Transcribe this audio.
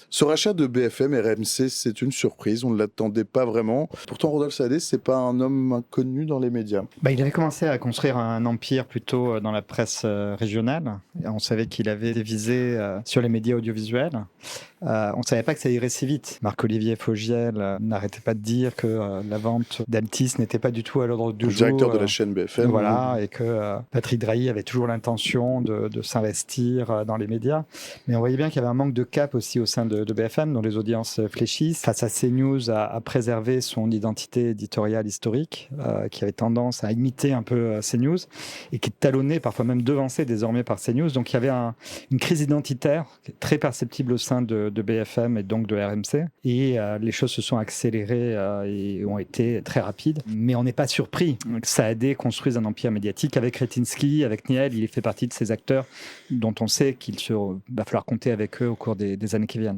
Ce rachat de BFM RMC, c'est une surprise, on ne l'attendait pas vraiment. Pourtant, Rodolphe Saadé, c'est pas un homme inconnu dans les médias. Il avait commencé à construire un empire plutôt dans la presse régionale. On savait qu'il avait des visées sur les médias audiovisuels. On ne savait pas que ça irait si vite. Marc-Olivier Fogiel n'arrêtait pas de dire que la vente d'Altis n'était pas du tout à l'ordre du Le jour. directeur de la chaîne BFM. Voilà, et que Patrick Drahi avait toujours l'intention de s'investir dans les médias. Mais on voyait bien qu'il y avait un manque de cap aussi au sein de BFM, dont les audiences fléchissent. Face à CNews, à préserver son identité éditoriale historique, qui avait tendance à imiter un peu CNews, et qui est talonnée, parfois même devancée désormais par CNews. Donc il y avait une crise identitaire très perceptible au sein de BFM et donc de RMC. Et les choses se sont accélérées et ont été très rapides. Mais on n'est pas surpris que Saadé construise un empire médiatique avec Kretinsky, avec Niel. Il fait partie de ces acteurs dont on sait qu'il va falloir compter avec eux au cours des années qui viennent.